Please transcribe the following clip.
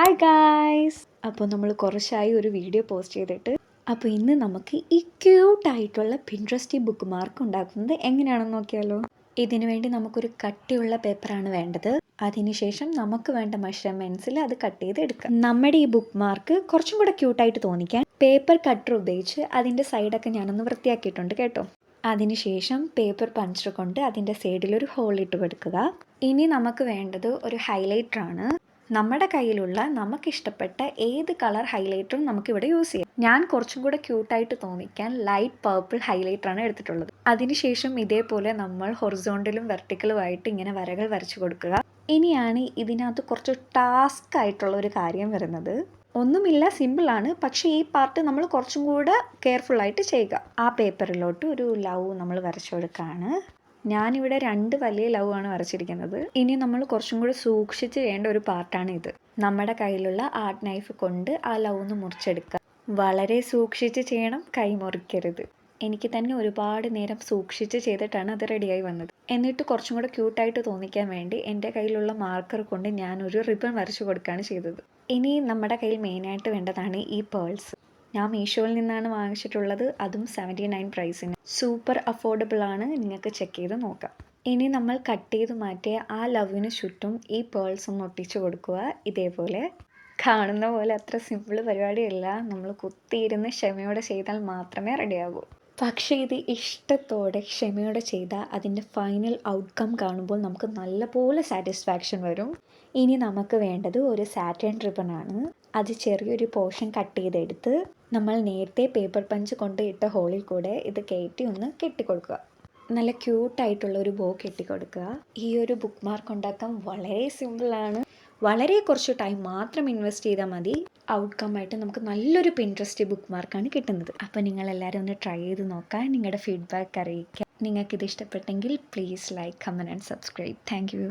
Hi guys, അപ്പോൾ നമ്മൾ കുറച്ചായി ഒരു വീഡിയോ പോസ്റ്റ് ചെയ്തിട്ട്. അപ്പോൾ ഇന്ന് നമുക്ക് ഈ ക്യൂട്ടായിട്ടുള്ള പിൻട്രസ്റ്റി ബുക്ക് മാർക്ക് ഉണ്ടാക്കുന്നത് എങ്ങനെയാണെന്ന് നോക്കിയാലോ. ഇതിനു വേണ്ടി നമുക്കൊരു കട്ടിയുള്ള പേപ്പറാണ് വേണ്ടത്. അതിനുശേഷം നമുക്ക് വേണ്ട മെഷർമെൻറ്റ്സിൽ അത് കട്ട് ചെയ്ത് എടുക്കാം. നമ്മുടെ ഈ ബുക്ക് മാർക്ക് കുറച്ചും കൂടെ ക്യൂട്ടായിട്ട് തോന്നിക്കാൻ പേപ്പർ കട്ടർ ഉപയോഗിച്ച് അതിൻ്റെ സൈഡൊക്കെ ഞാനൊന്ന് വൃത്തിയാക്കിയിട്ടുണ്ട് കേട്ടോ. അതിനുശേഷം പേപ്പർ പഞ്ചർ കൊണ്ട് അതിൻ്റെ സൈഡിലൊരു ഹോൾ ഇട്ട് കൊടുക്കുക. ഇനി നമുക്ക് വേണ്ടത് ഒരു ഹൈലൈറ്ററാണ്. നമ്മുടെ കയ്യിലുള്ള നമുക്കിഷ്ടപ്പെട്ട ഏത് കളർ ഹൈലൈറ്ററും നമുക്കിവിടെ യൂസ് ചെയ്യാം. ഞാൻ കുറച്ചും കൂടെ ക്യൂട്ടായിട്ട് തോന്നിക്കാൻ ലൈറ്റ് പർപ്പിൾ ഹൈലൈറ്ററാണ് എടുത്തിട്ടുള്ളത്. അതിനുശേഷം ഇതേപോലെ നമ്മൾ ഹൊറിസോണ്ടലും വെർട്ടിക്കലുമായിട്ട് ഇങ്ങനെ വരകൾ വരച്ചു കൊടുക്കുക. ഇനിയാണ് ഇതിനകത്ത് കുറച്ച് ടാസ്ക് ആയിട്ടുള്ള ഒരു കാര്യം വരുന്നത്. ഒന്നുമില്ല, സിമ്പിളാണ്. പക്ഷേ ഈ പാർട്ട് നമ്മൾ കുറച്ചും കൂടെ കെയർഫുള്ളായിട്ട് ചെയ്യുക. ആ പേപ്പറിലോട്ട് ഒരു ലവ് നമ്മൾ വരച്ചു കൊടുക്കുകയാണ്. ഞാനിവിടെ 2 വലിയ ലവ് ആണ് വരച്ചിരിക്കുന്നത്. ഇനി നമ്മൾ കുറച്ചും കൂടി സൂക്ഷിച്ച് ചെയ്യേണ്ട ഒരു പാർട്ടാണ് ഇത്. നമ്മുടെ കയ്യിലുള്ള ആർട്ട് നൈഫ് കൊണ്ട് ആ ലവ് ഒന്ന് മുറിച്ചെടുക്കുക. വളരെ സൂക്ഷിച്ച് ചെയ്യണം, കൈ മുറിക്കരുത്. എനിക്ക് തന്നെ ഒരുപാട് നേരം സൂക്ഷിച്ച് ചെയ്തിട്ടാണ് അത് റെഡിയായി വന്നത്. എന്നിട്ട് കുറച്ചും കൂടെ ക്യൂട്ടായിട്ട് തോന്നിക്കാൻ വേണ്ടി എൻ്റെ കയ്യിലുള്ള മാർക്കർ കൊണ്ട് ഞാനൊരു റിബൺ വരച്ചു കൊടുക്കുകയാണ് ചെയ്തത്. ഇനി നമ്മുടെ കയ്യിൽ മെയിനായിട്ട് വേണ്ടതാണ് ഈ പേൾസ്. ഞാൻ മീഷോയിൽ നിന്നാണ് വാങ്ങിച്ചിട്ടുള്ളത്, അതും 79 പ്രൈസിന്. സൂപ്പർ അഫോർഡബിൾ ആണ്, നിങ്ങൾക്ക് ചെക്ക് ചെയ്ത് നോക്കാം. ഇനി നമ്മൾ കട്ട് ചെയ്ത് മാറ്റിയ ആ ലവിന് ചുറ്റും ഈ പേൾസ് ഒന്ന് ഒട്ടിച്ചു കൊടുക്കുക. ഇതേപോലെ കാണുന്ന പോലെ അത്ര സിമ്പിൾ പരിപാടിയല്ല. നമ്മൾ കുത്തിയിരുന്ന് ക്ഷമയോടെ ചെയ്താൽ മാത്രമേ റെഡിയാകൂ. പക്ഷേ ഇത് ഇഷ്ടത്തോടെ ക്ഷമയോടെ ചെയ്താൽ അതിൻ്റെ ഫൈനൽ ഔട്ട്കം കാണുമ്പോൾ നമുക്ക് നല്ലപോലെ സാറ്റിസ്ഫാക്ഷൻ വരും. ഇനി നമുക്ക് വേണ്ടത് ഒരു സാറ്റൻ റിബണാണ്. അത് ചെറിയൊരു പോർഷൻ കട്ട് ചെയ്തെടുത്ത് നമ്മൾ നേരത്തെ പേപ്പർ പഞ്ച് കൊണ്ട് ഇട്ട ഹോളിൽ കൂടെ ഇത് കയറ്റി ഒന്ന് കെട്ടിക്കൊടുക്കുക. നല്ല ക്യൂട്ടായിട്ടുള്ള ഒരു ബോ കെട്ടിക്കൊടുക്കുക. ഈ ഒരു ബുക്ക് മാർക്ക് ഉണ്ടാക്കാൻ വളരെ സിമ്പിളാണ്. വളരെ കുറച്ച് ടൈം മാത്രം ഇൻവെസ്റ്റ് ചെയ്താൽ മതി. ഔട്ട്കം ആയിട്ട് നമുക്ക് നല്ലൊരു പിൻട്രസ്റ്റ് ബുക്ക് മാർക്കാണ് കിട്ടുന്നത്. അപ്പോൾ നിങ്ങളെല്ലാവരും ഒന്ന് ട്രൈ ചെയ്ത് നോക്കാം, നിങ്ങളുടെ ഫീഡ്ബാക്ക് അറിയിക്കാം. നിങ്ങൾക്കിത് ഇഷ്ടപ്പെട്ടെങ്കിൽ please like, comment and subscribe. Thank you.